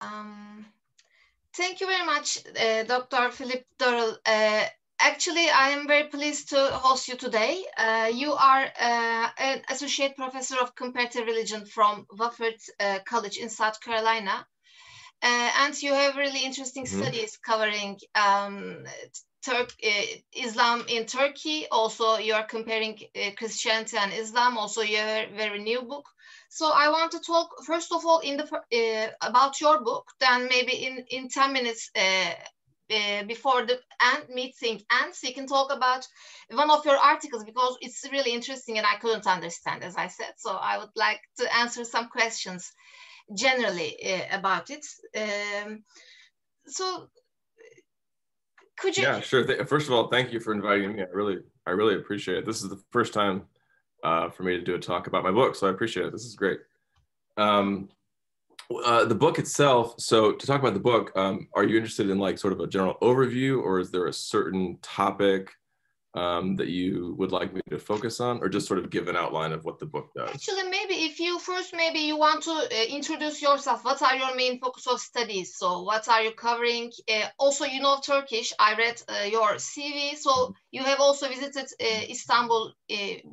Um, Thank you very much, Dr. Philip Dorroll. Actually, I am very pleased to host you today. You are an associate professor of comparative religion from Wofford College in South Carolina. And you have really interesting studies covering Islam in Turkey. Also, you are comparing Christianity and Islam. Also, you have a very new book. So I want to talk first of all about your book. Then maybe in 10 minutes before the meeting ends, you can talk about one of your articles because it's really interesting and I couldn't understand, as I said. So I would like to answer some questions generally about it. So could you? Yeah, sure. First of all, thank you for inviting me. I really appreciate it. This is the first time for me to do a talk about my book, so I appreciate it. This is great. The book itself, so to talk about the book, are you interested in like sort of a general overview, or is there a certain topic that you would like me to focus on, or just sort of give an outline of what the book does? Actually, maybe if you first, maybe you want to introduce yourself. What are your main focus of studies? So what are you covering? Also, you know Turkish. I read your CV. So you have also visited Istanbul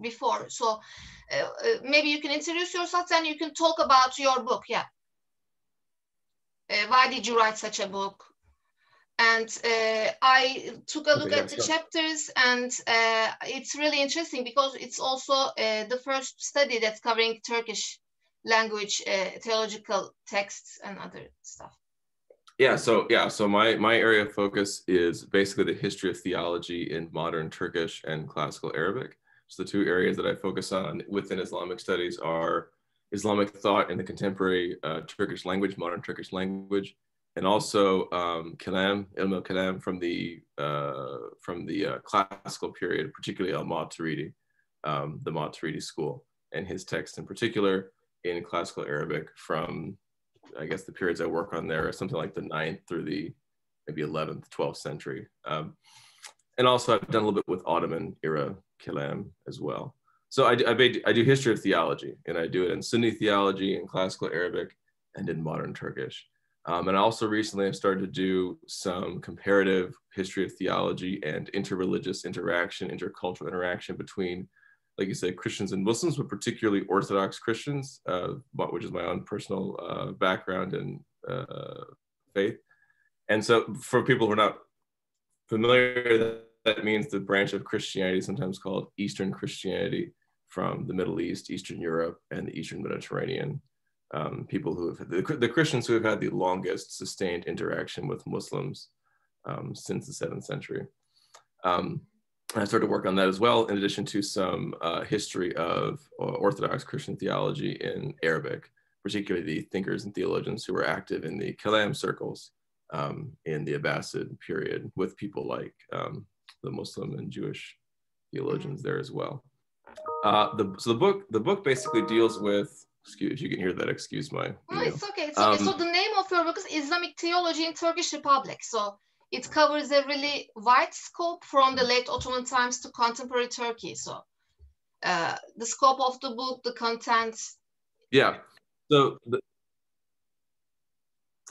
before. So maybe you can introduce yourself and you can talk about your book. Yeah. Why did you write such a book? And I took a look at the chapters, and it's really interesting because it's also the first study that's covering Turkish language, theological texts and other stuff. So my area of focus is basically the history of theology in modern Turkish and classical Arabic. So the two areas that I focus on within Islamic studies are Islamic thought in the contemporary Turkish language, modern Turkish language, and also kalam, ilm al-kalam from the classical period, particularly al-Maturidi, the Maturidi school, and his text in particular in classical Arabic from, I guess the periods I work on there are something like the 9th through the maybe 11th, 12th century. And also I've done a little bit with Ottoman era kalam as well. So I do history of theology, and I do it in Sunni theology, in classical Arabic, and in modern Turkish. And I also recently have started to do some comparative history of theology and interreligious interaction, intercultural interaction between, like you say, Christians and Muslims, but particularly Orthodox Christians, which is my own personal background and faith. And so for people who are not familiar, that means the branch of Christianity sometimes called Eastern Christianity from the Middle East, Eastern Europe, and the Eastern Mediterranean. People who have, the Christians who have had the longest sustained interaction with Muslims since the 7th century. I started to work on that as well, in addition to some history of Orthodox Christian theology in Arabic, particularly the thinkers and theologians who were active in the Kalam circles in the Abbasid period, with people like the Muslim and Jewish theologians there as well. So the book basically deals with, excuse, you can hear that, excuse my email. No, it's okay. It's okay. So the name of your book is Islamic Theology in Turkish Republic. So it covers a really wide scope from the late Ottoman times to contemporary Turkey. So the scope of the book, the contents. Yeah. So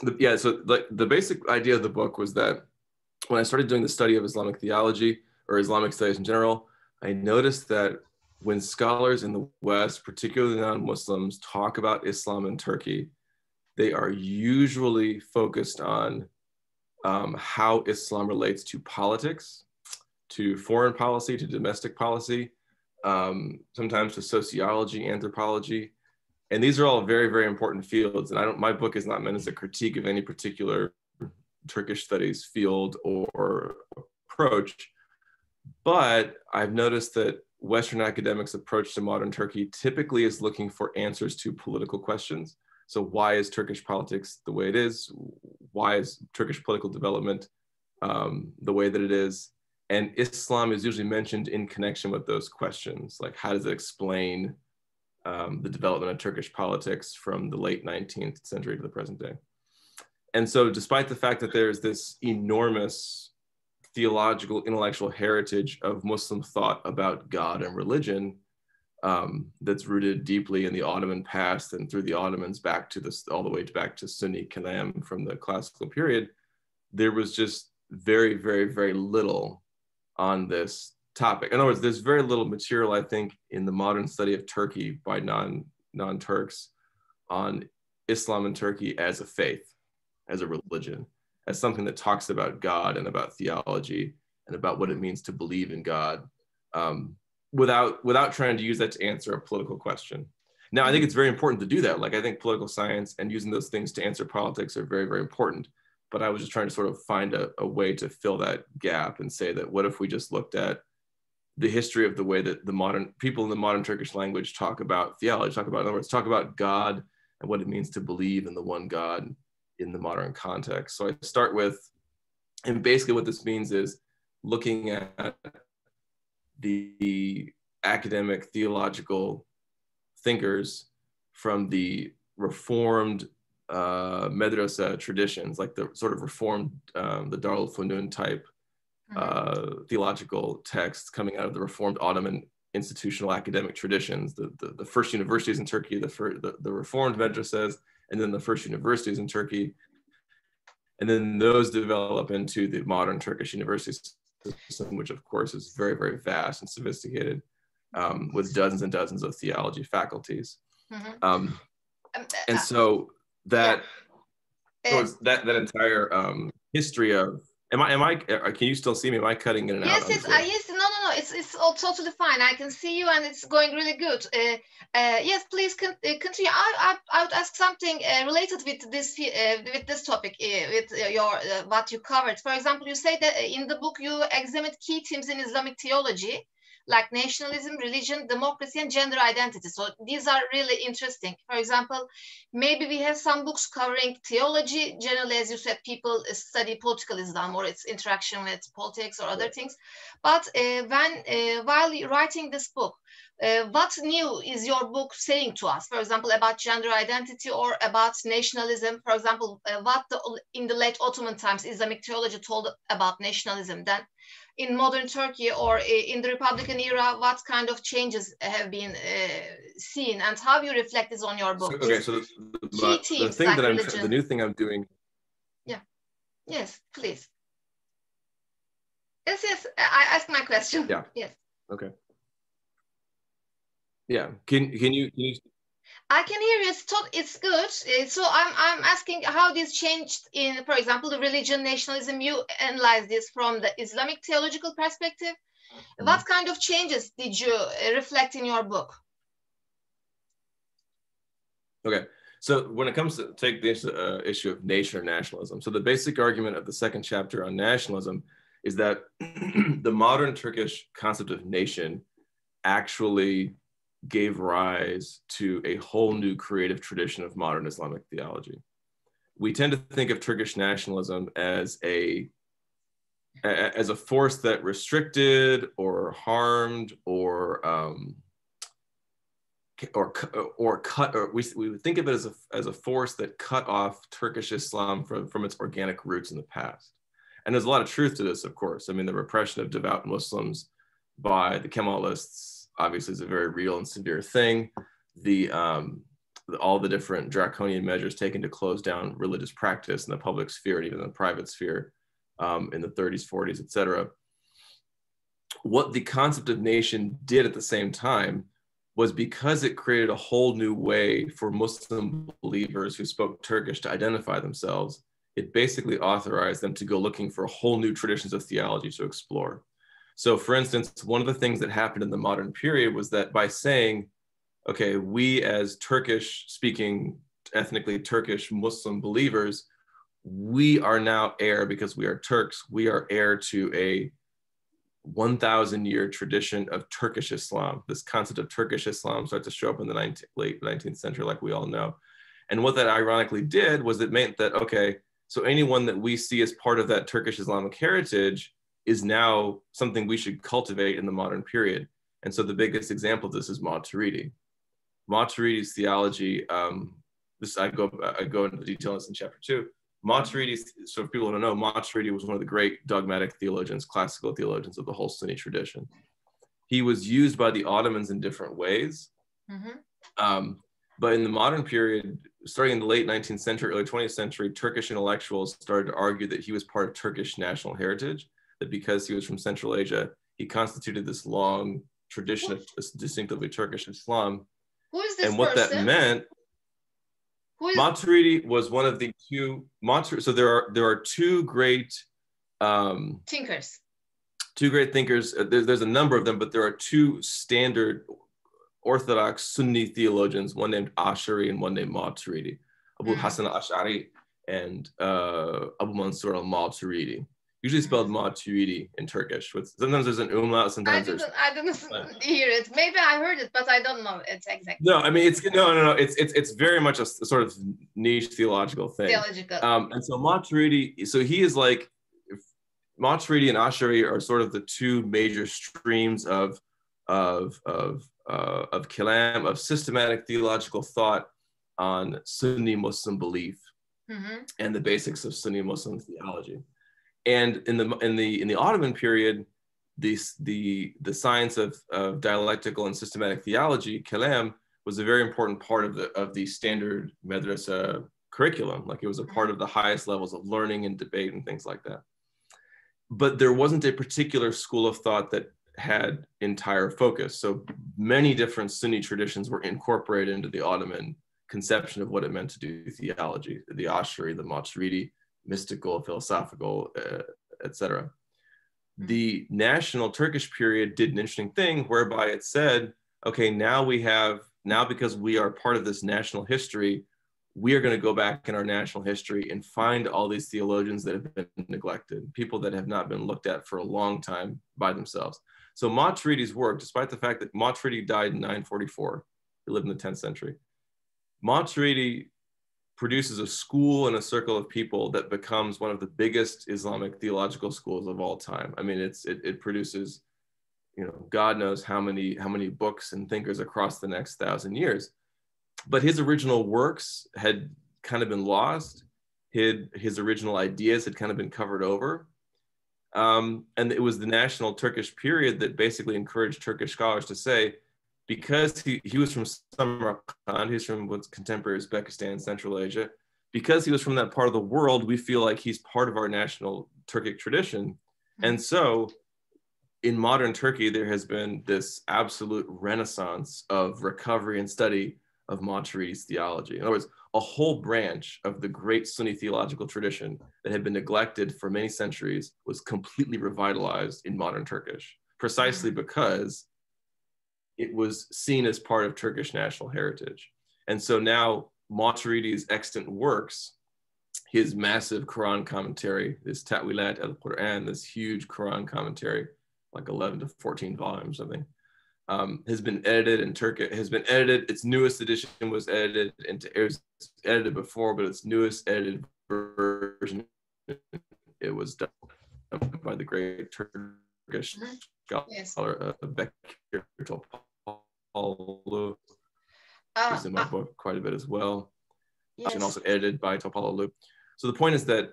the basic idea of the book was that when I started doing the study of Islamic theology or Islamic studies in general, I noticed that when scholars in the West, particularly non-Muslims, talk about Islam in Turkey, they are usually focused on how Islam relates to politics, to foreign policy, to domestic policy, sometimes to sociology, anthropology. And these are all very, very important fields. And my book is not meant as a critique of any particular Turkish studies field or approach, but I've noticed that Western academics' approach to modern Turkey typically is looking for answers to political questions. So why is Turkish politics the way it is? Why is Turkish political development the way that it is? And Islam is usually mentioned in connection with those questions. Like, how does it explain the development of Turkish politics from the late 19th century to the present day? And so despite the fact that there's this enormous theological, intellectual heritage of Muslim thought about God and religion, that's rooted deeply in the Ottoman past and through the Ottomans back to this, all the way back to Sunni Kalam from the classical period, there was just very, very, very little on this topic. In other words, there's very little material, I think, in the modern study of Turkey by non-Turks on Islam in Turkey as a faith, as a religion, as something that talks about God and about theology and about what it means to believe in God, without trying to use that to answer a political question. Now, I think it's very important to do that. Like, I think political science and using those things to answer politics are very, very important. But I was just trying to sort of find a way to fill that gap and say that what if we just looked at the history of the way that the modern people in the modern Turkish language talk about theology, talk about, in other words, talk about God and what it means to believe in the one God in the modern context. So I start with, and basically what this means is looking at the academic theological thinkers from the Reformed Medrasa traditions, like the sort of Reformed, the Darul Funun type theological texts coming out of the Reformed Ottoman institutional academic traditions, the first universities in Turkey, the Reformed Medrasas, and then the first universities in Turkey. And then those develop into the modern Turkish university system, which of course is very, very vast and sophisticated, with dozens and dozens of theology faculties. And so that that entire history of, can you still see me? Am I cutting in and out? Yes, no, it's all totally fine. I can see you and it's going really good. Yes, please continue. I would ask something related with this topic, with your what you covered. For example, you say that in the book you examined key themes in Islamic theology, like nationalism, religion, democracy, and gender identity. So these are really interesting. For example, maybe we have some books covering theology. Generally, as you said, people study political Islam or its interaction with politics or other things. But while writing this book, what new is your book saying to us? For example, about gender identity or about nationalism? For example, in the late Ottoman times, Islamic theology told about nationalism. Then in modern Turkey or in the Republican era, what kind of changes have been seen, and how you reflect this on your book? So the new thing I'm doing. Yeah. Yes, please. Yes. I asked my question. Yeah. Yes. Okay. Yeah. Can you? I can hear you. It's good. So I'm asking how this changed in, for example, the religion, nationalism. You analyze this from the Islamic theological perspective. What kind of changes did you reflect in your book? Okay. So when it comes to take the issue of nation or nationalism, so the basic argument of the second chapter on nationalism is that the modern Turkish concept of nation actually gave rise to a whole new creative tradition of modern Islamic theology. We tend to think of Turkish nationalism as a force that restricted or harmed or we would think of it as a force that cut off Turkish Islam from its organic roots in the past. And there's a lot of truth to this, of course. I mean, the repression of devout Muslims by the Kemalists obviously is a very real and severe thing. All the different draconian measures taken to close down religious practice in the public sphere and even the private sphere in the 30s, 40s, etc. What the concept of nation did at the same time was, because it created a whole new way for Muslim believers who spoke Turkish to identify themselves, it basically authorized them to go looking for whole new traditions of theology to explore. So for instance, one of the things that happened in the modern period was that by saying, okay, we as Turkish speaking, ethnically Turkish Muslim believers, we are now heir, because we are Turks, we are heir to a 1,000-year tradition of Turkish Islam. This concept of Turkish Islam started to show up in the late 19th century, like we all know. And what that ironically did was it meant that, okay, so anyone that we see as part of that Turkish Islamic heritage is now something we should cultivate in the modern period. And so the biggest example of this is Maturidi's theology. I go into the details in chapter 2. Maturidi's, so if people don't know, Maturidi was one of the great dogmatic theologians, classical theologians of the whole Sunni tradition. he was used by the Ottomans in different ways. But in the modern period, starting in the late 19th century, early 20th century, Turkish intellectuals started to argue that he was part of Turkish national heritage, that because he was from Central Asia, he constituted this long tradition of distinctively Turkish Islam. Who is this and what person? That meant, Maturidi was one of the two, so there are two great thinkers. Two great thinkers. There's a number of them, but there are two standard Orthodox Sunni theologians, one named Ash'ari and one named Maturidi. Abu Hassan al-Ash'ari and Abu Mansur al-Maturidi. Usually spelled Maturidi in Turkish. Sometimes there's an umlaut, sometimes I didn't hear it. Maybe I heard it, but I don't know it exactly. No, I mean, it's very much a sort of niche theological thing. Theological. And so Maturidi, so he is like, Maturidi and Ash'ari are sort of the two major streams of kalam, of systematic theological thought on Sunni Muslim belief and the basics of Sunni Muslim theology. And in the Ottoman period, the science of dialectical and systematic theology, kalam, was a very important part of the standard madrasa curriculum. Like, it was a part of the highest levels of learning and debate and things like that. But there wasn't a particular school of thought that had entire focus. So many different Sunni traditions were incorporated into the Ottoman conception of what it meant to do theology, the Ash'ari, the Maturidi, mystical, philosophical, etc. The national Turkish period did an interesting thing whereby it said, okay, now because we are part of this national history, we are going to go back in our national history and find all these theologians that have been neglected, people that have not been looked at for a long time by themselves. So Maturidi's work, despite the fact that Maturidi died in 944, he lived in the 10th century, Maturidi produces a school and a circle of people that becomes one of the biggest Islamic theological schools of all time. I mean, it produces, God knows how many books and thinkers across the next 1,000 years. But his original works had kind of been lost. His original ideas had kind of been covered over. And it was the national Turkish period that basically encouraged Turkish scholars to say, because he was from Samarkand, he's from what's contemporary Uzbekistan, Central Asia, because he was from that part of the world, we feel like he's part of our national Turkic tradition. And so in modern Turkey, there has been this absolute renaissance of recovery and study of Maturidi's theology. In other words, a whole branch of the great Sunni theological tradition that had been neglected for many centuries was completely revitalized in modern Turkish, precisely because it was seen as part of Turkish national heritage. And so now Maturidi's extant works, his massive Quran commentary, this Ta'wilat al-Quran, this huge Quran commentary, like 11 to 14 volumes, I think, has been edited in Turkish, its newest edition was edited it was edited before, but its newest edited version, it was done by the great Turkish scholar, Bekir Topaloğlu. He's in my book quite a bit as well. And also edited by Topaloğlu. So the point is that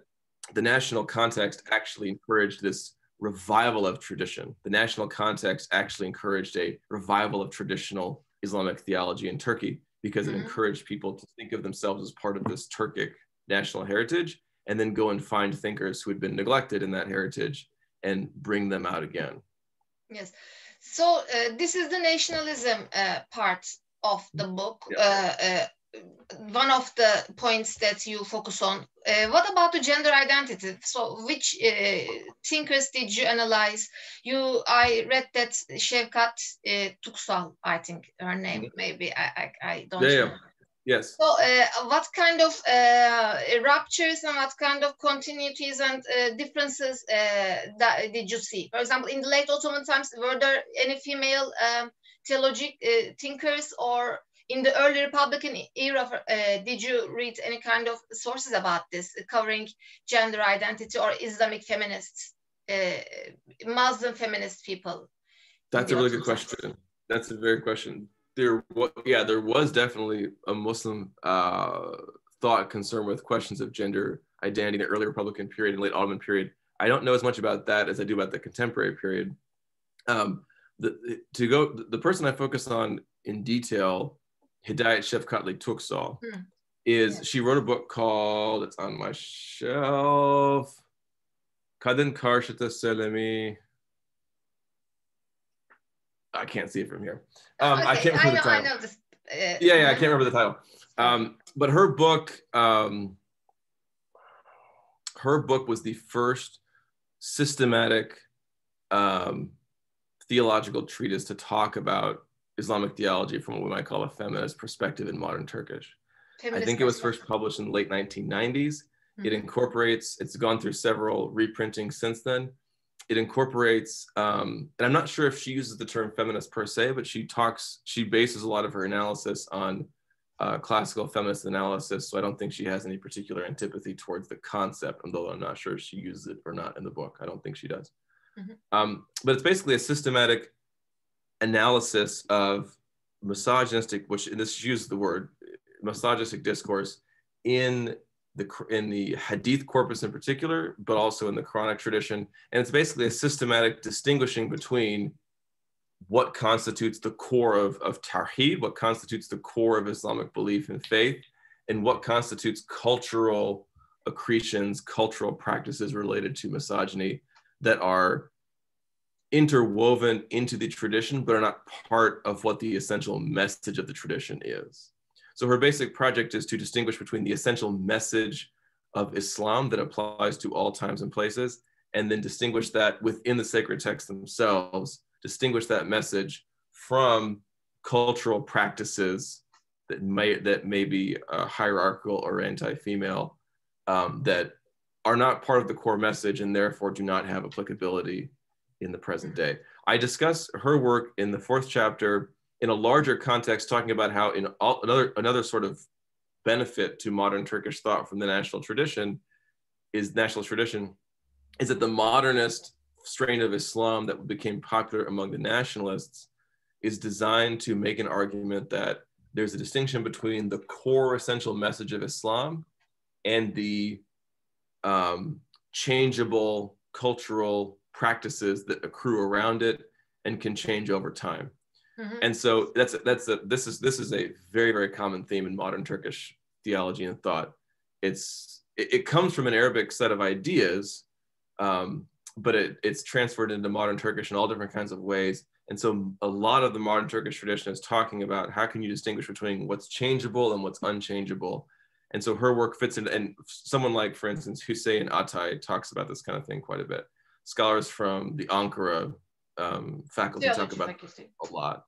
the national context actually encouraged this revival of tradition. The national context actually encouraged a revival of traditional Islamic theology in Turkey because it encouraged people to think of themselves as part of this Turkic national heritage and then go and find thinkers who had been neglected in that heritage and bring them out again. Yes. So this is the nationalism part of the book. One of the points that you focus on. What about the gender identity? So which thinkers did you analyze? I read that Şevkat Tuksal, I think her name, maybe, I don't know. Yes. So what kind of ruptures and what kind of continuities and differences did you see? For example, in the late Ottoman times, were there any female theological thinkers, or in the early Republican era, did you read any kind of sources about this, covering gender identity or Islamic feminists, Muslim feminist people? That's a really good question. That's a very good question. There was definitely a Muslim thought concerned with questions of gender identity in the early Republican period and late Ottoman period. I don't know as much about that as I do about the contemporary period. the person I focus on in detail, Hidayat Shefkatli Tuksal, she wrote a book called, it's on my shelf, Kadın Karşıtı Selami. I can't see it from here. I can't remember the title. I know this. I can't remember the title. But her book was the first systematic theological treatise to talk about Islamic theology from what we might call a feminist perspective in modern Turkish. I think it was first published in the late 1990s. It incorporates, it's gone through several reprintings since then. It incorporates, and I'm not sure if she uses the term feminist per se, but she bases a lot of her analysis on classical feminist analysis. So I don't think she has any particular antipathy towards the concept, although I'm not sure if she uses it or not in the book. I don't think she does. But it's basically a systematic analysis of misogynistic, she uses the word misogynistic discourse in the hadith corpus in particular, but also in the Quranic tradition. And it's basically a systematic distinguishing between what constitutes the core of Tawheed, what constitutes the core of Islamic belief and faith, and what constitutes cultural accretions, cultural practices related to misogyny that are interwoven into the tradition, but are not part of what the essential message of the tradition is. So her basic project is to distinguish between the essential message of Islam that applies to all times and places, and then distinguish that within the sacred texts themselves, distinguish that message from cultural practices that may be hierarchical or anti-female, that are not part of the core message and therefore do not have applicability in the present day. I discuss her work in the 4th chapter in a larger context, talking about how another sort of benefit to modern Turkish thought from the national tradition is that the modernist strain of Islam that became popular among the nationalists is designed to make an argument that there's a distinction between the core essential message of Islam and the changeable cultural practices that accrue around it and can change over time. And so this is a very, very common theme in modern Turkish theology and thought. It comes from an Arabic set of ideas, but it's transferred into modern Turkish in all different kinds of ways. And so a lot of the modern Turkish tradition is talking about how can you distinguish between what's changeable and what's unchangeable. And so her work fits in, and someone like, for instance, Hüseyin Atay talks about this kind of thing quite a bit. Scholars from the Ankara faculty talk about a lot.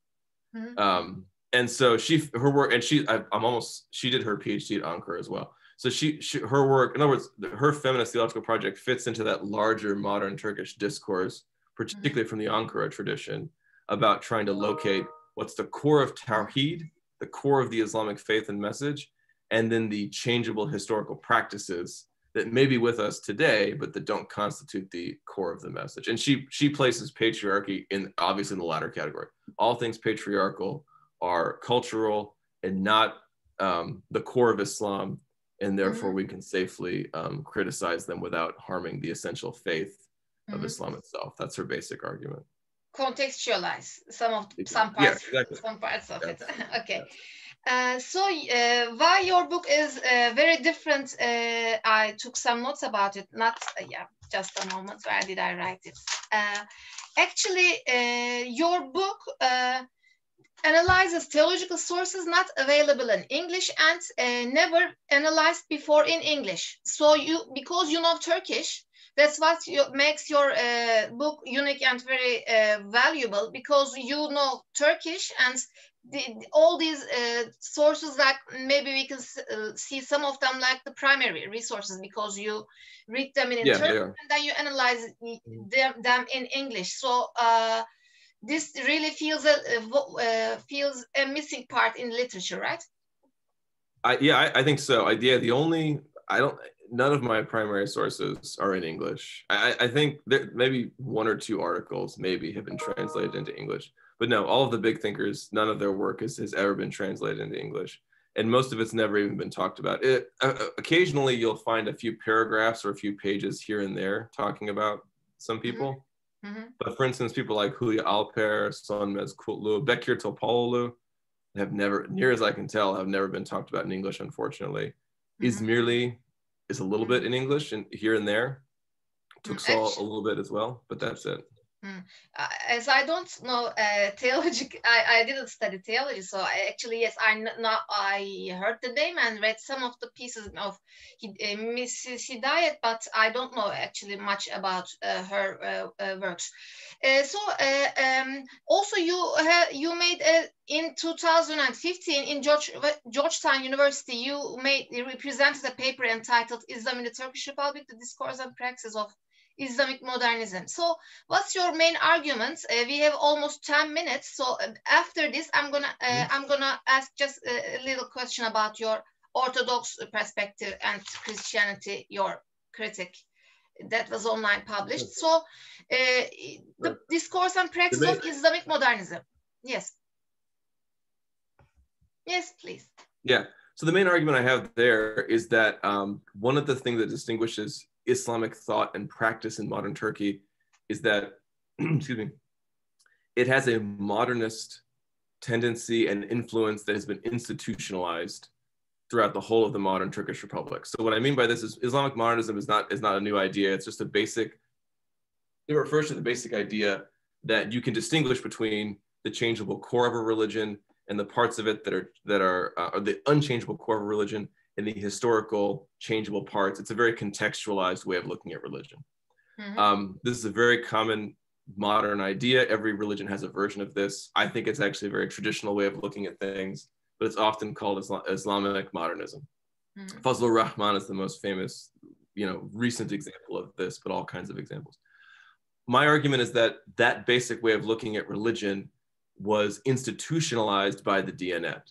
And so she did her PhD at Ankara as well. So her work, in other words, her feminist theological project fits into that larger modern Turkish discourse, particularly from the Ankara tradition, about trying to locate what's the core of Tawheed, the core of the Islamic faith and message, and then the changeable historical practices that may be with us today, but that don't constitute the core of the message. And she places patriarchy obviously in the latter category. All things patriarchal are cultural and not the core of Islam, and therefore we can safely criticize them without harming the essential faith of Islam itself. That's her basic argument. Contextualize some parts of it. Okay. So why your book is very different, I took some notes about it, just a moment, where did I write it? Actually, your book analyzes theological sources not available in English and never analyzed before in English. So because you know Turkish, that's what makes your book unique and very valuable, because you know Turkish, and all these sources, like maybe we can see some of them like the primary resources, because you read them in Turkish and then you analyze them in English. So this really feels a missing part in literature, right? I think so. None of my primary sources are in English. I think that maybe 1 or 2 articles maybe have been translated into English. But no, all of the big thinkers, none of their work has ever been translated into English. And most of it's never even been talked about. Occasionally, you'll find a few paragraphs or a few pages here and there talking about some people. But for instance, people like Hülya Alper, Sönmez Kutlu, Bekir Topaloğlu have never, near as I can tell, have never been talked about in English, unfortunately. İzmirli is a little bit in English and here and there. Tuksal a little bit as well, but that's it. As I don't know theology, I didn't study theology, so actually, yes, I heard the name and read some of the pieces of Mrs. Hidayet, but I don't know actually much about her works. Also you made in 2015 in Georgetown University, you represented a paper entitled "Islam in the Turkish Republic: The Discourse and Praxis of Islamic Modernism." So what's your main arguments? We have almost 10 minutes. So after this, I'm gonna ask just a little question about your Orthodox perspective and Christianity, your critic that was online published. So the discourse and praxis of Islamic modernism. Yes. Yes, please. Yeah. So the main argument I have there is that one of the things that distinguishes Islamic thought and practice in modern Turkey is that, excuse me, it has a modernist tendency and influence that has been institutionalized throughout the whole of the modern Turkish Republic. So what I mean by this is Islamic modernism is not a new idea. It's just it refers to the basic idea that you can distinguish between the changeable core of a religion and the parts of it that are the unchangeable core of a religion and the historical changeable parts. It's a very contextualized way of looking at religion. This is a very common modern idea. Every religion has a version of this. I think it's actually a very traditional way of looking at things, but it's often called Islamic modernism. Fazlur Rahman is the most famous, recent example of this, but all kinds of examples. My argument is that that basic way of looking at religion was institutionalized by the Diyanet.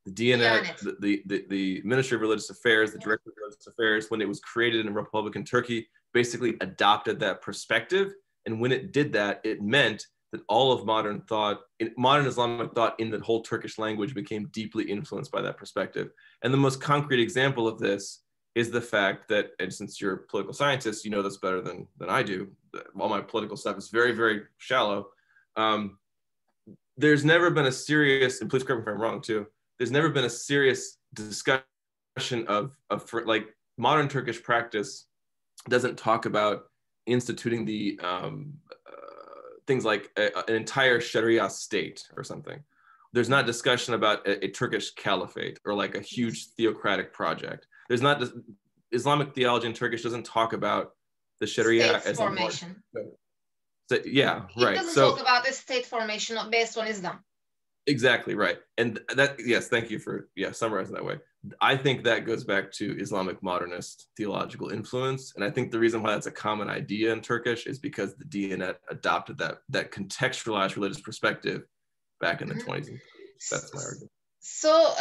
The Diyanet, the Ministry of Religious Affairs, the Director of Religious Affairs, when it was created in Republican Turkey, basically adopted that perspective. And when it did that, it meant that all of modern Islamic thought in the whole Turkish language became deeply influenced by that perspective. And the most concrete example of this is the fact that, and since you're a political scientist, you know this better than I do, all my political stuff is very, very shallow. There's never been a serious, and please correct me if I'm wrong too, there's never been a serious discussion of like modern Turkish practice doesn't talk about instituting the things like an entire Sharia state or something. There's not discussion about a Turkish caliphate or like a huge theocratic project. There's not Islamic theology in Turkish doesn't talk about the Sharia state as formation. Yeah, right. It doesn't talk about a state formation based on Islam. Exactly right. And that, yes, thank you for summarizing that way. I think that goes back to Islamic modernist theological influence. And I think the reason why that's a common idea in Turkish is because the Diyanet adopted that contextualized religious perspective back in the 20s. That's my argument. So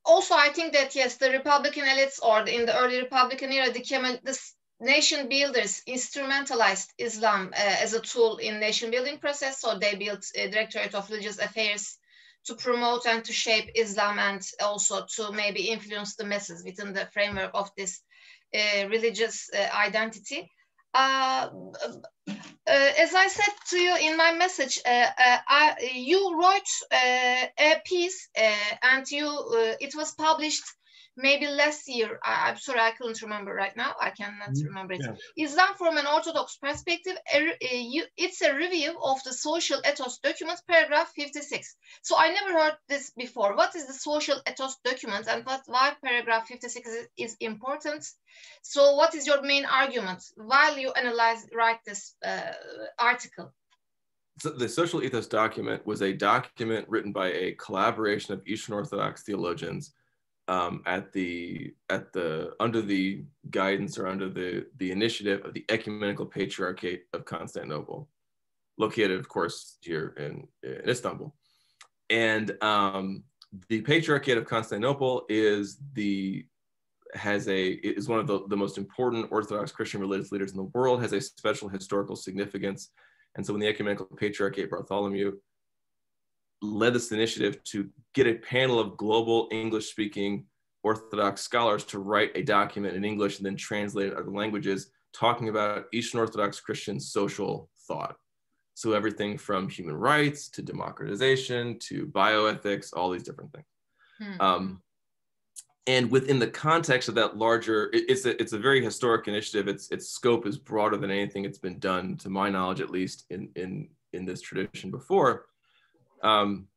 also I think that, yes, the Republican elites, or in the early Republican era, the nation builders instrumentalized Islam as a tool in nation building process. So they built a Directorate of Religious Affairs to promote and to shape Islam, and also to maybe influence the masses within the framework of this religious identity. As I said to you in my message, you wrote a piece and it was published maybe last year. I'm sorry, I couldn't remember right now. I cannot remember it. Yeah. Islam from an Orthodox perspective. It's a review of the social ethos document, paragraph 56. So I never heard this before. What is the social ethos document, and why paragraph 56 is important? So what is your main argument while you write this article? So the social ethos document was a document written by a collaboration of Eastern Orthodox theologians under the guidance or under the initiative of the Ecumenical Patriarchate of Constantinople, located, of course, here in Istanbul. And the Patriarchate of Constantinople is one of the most important Orthodox Christian religious leaders in the world, has a special historical significance. And so when the Ecumenical Patriarchate, Bartholomew, led this initiative to get a panel of global English-speaking Orthodox scholars to write a document in English and then translate it in other languages, talking about Eastern Orthodox Christian social thought. So everything from human rights to democratization to bioethics, all these different things. And within the context of that larger, it's a very historic initiative. Its scope is broader than anything that's been done, to my knowledge, at least in this tradition before. And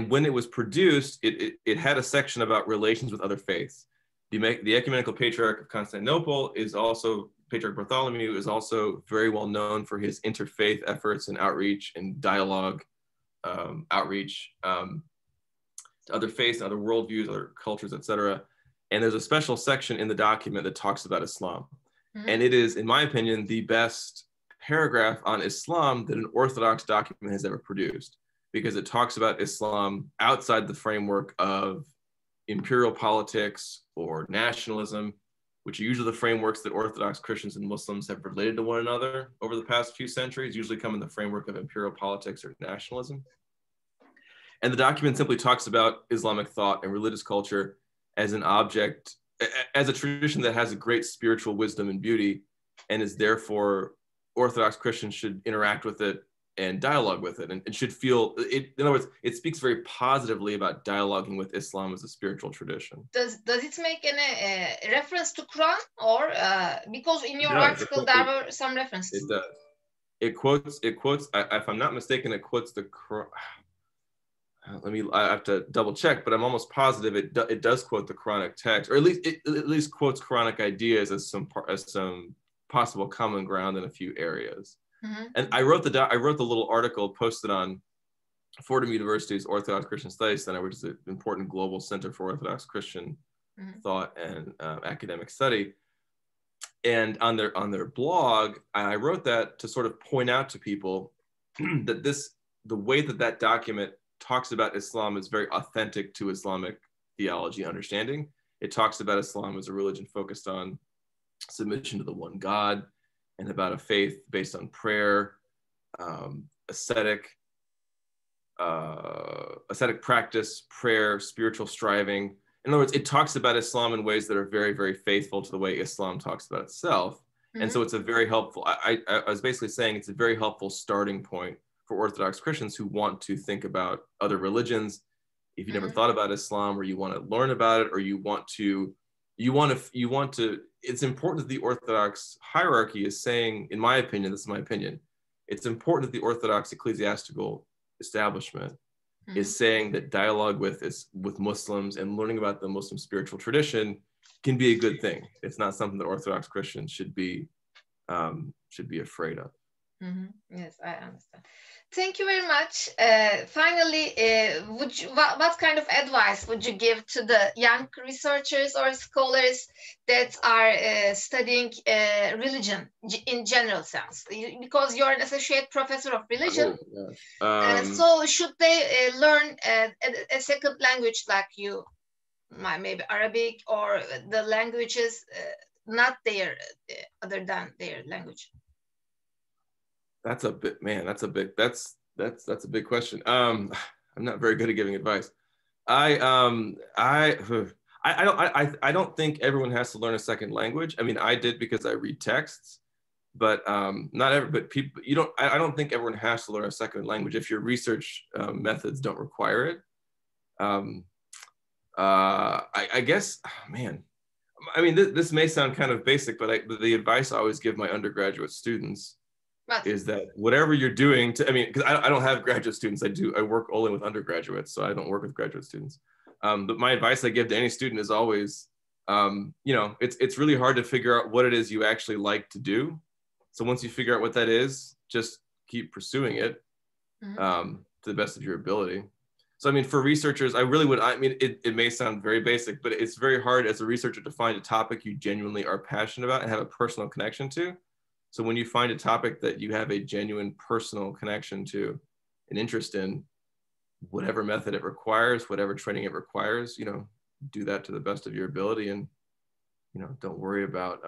when it was produced, it had a section about relations with other faiths. The Ecumenical Patriarch of Constantinople is also, Patriarch Bartholomew is also very well known for his interfaith efforts and outreach and dialogue, outreach to other faiths, other worldviews, other cultures, etc. And there's a special section in the document that talks about Islam. And it is, in my opinion, the best paragraph on Islam that an Orthodox document has ever produced, because it talks about Islam outside the framework of imperial politics or nationalism, which are usually the frameworks that Orthodox Christians and Muslims have related to one another over the past few centuries, usually come in the framework of imperial politics or nationalism. And the document simply talks about Islamic thought and religious culture as an object, as a tradition that has a great spiritual wisdom and beauty, and is therefore Orthodox Christians should interact with it and dialogue with it, and should feel it. In other words, it speaks very positively about dialoguing with Islam as a spiritual tradition. Does it make any reference to Quran, or because in your article there were some references? It does. It quotes. If I'm not mistaken, it quotes the Quran. I have to double check, but I'm almost positive it does quote the Quranic text, or at least quotes Quranic ideas as some possible common ground in a few areas. And I wrote the little article posted on Fordham University's Orthodox Christian Studies Center, which is an important global center for Orthodox Christian thought and academic study. And on their blog, I wrote that to sort of point out to people that the way that document talks about Islam is very authentic to Islamic theology understanding. It talks about Islam as a religion focused on submission to the one God, and about a faith based on prayer, ascetic practice, prayer, spiritual striving. In other words, it talks about Islam in ways that are very, very faithful to the way Islam talks about itself. And so it's a very helpful, I was basically saying it's a very helpful starting point for Orthodox Christians who want to think about other religions. If you never thought about Islam, or you want to learn about it, or you want to, it's important that the Orthodox hierarchy is saying, in my opinion, this is my opinion, it's important that the Orthodox ecclesiastical establishment is saying that dialogue with Muslims and learning about the Muslim spiritual tradition can be a good thing. It's not something that Orthodox Christians should be afraid of. Yes, I understand. Thank you very much. Finally, what kind of advice would you give to the young researchers or scholars that are studying religion in general sense? Because you're an associate professor of religion, so should they learn a second language like you, maybe Arabic, or the languages not their other than their language? That's a big question. I'm not very good at giving advice. I don't think everyone has to learn a second language. I mean, I did because I read texts, but people, I don't think everyone has to learn a second language if your research methods don't require it. I guess, man, I mean, this may sound kind of basic, but the advice I always give my undergraduate students is that whatever you're doing because I don't have graduate students. I work only with undergraduates, so I don't work with graduate students. But my advice I give to any student is always, it's really hard to figure out what it is you actually like to do. So once you figure out what that is, just keep pursuing it to the best of your ability. So, I mean, for researchers, it may sound very basic, but it's very hard as a researcher to find a topic you genuinely are passionate about and have a personal connection to. So when you find a topic that you have a genuine personal connection to, an interest in, whatever method it requires, whatever training it requires, do that to the best of your ability, and, don't worry about.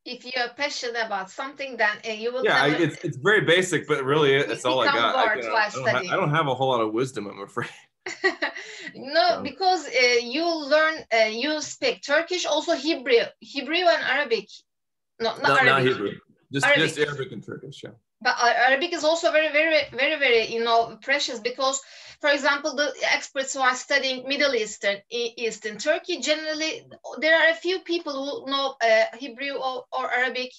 If you're passionate about something, then you will. Yeah, it's very basic, but really it's all I got. I don't have a whole lot of wisdom, I'm afraid. No, because you speak Turkish, also Hebrew and Arabic. No, not Arabic. Hebrew. Just Arabic and Turkish, yeah. But Arabic is also very, very, very, very, you know, precious, because, for example, the experts who are studying Middle Eastern Turkey, generally, there are a few people who know Hebrew or Arabic.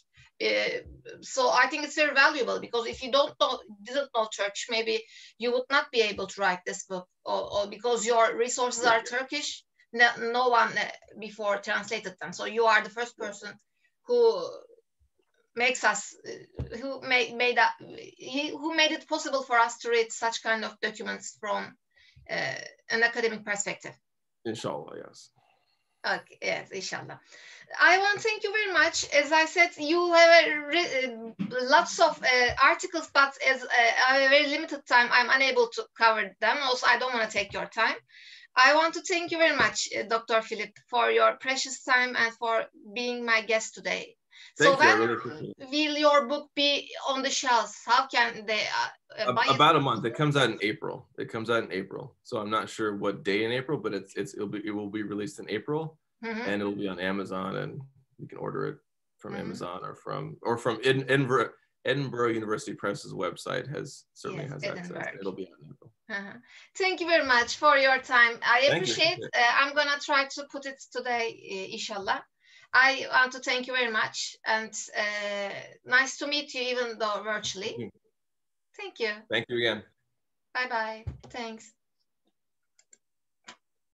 So I think it's very valuable, because if you didn't know Turkish, maybe you would not be able to write this book, or because your resources are Turkish, no one before translated them. So you are the first person who makes us, who made it possible for us to read such kind of documents from an academic perspective. Inshallah, yes. Okay, yes, inshallah. I want to thank you very much. As I said, you have lots of articles, but as I have a very limited time, I'm unable to cover them. Also, I don't want to take your time. I want to thank you very much, Dr. Philip, for your precious time and for being my guest today. Thank so you. when will your book be on the shelves? How can they buy it? About a month. It comes out in April. So I'm not sure what day in April, but it will be released in April, and it'll be on Amazon, and you can order it from Amazon or from Edinburgh University Press's website has access. It'll be on April. Thank you very much for your time. I appreciate. I'm gonna try to put it today, inshallah. I want to thank you very much, and nice to meet you, even though virtually. Thank you. Thank you again. Bye-bye. Thanks.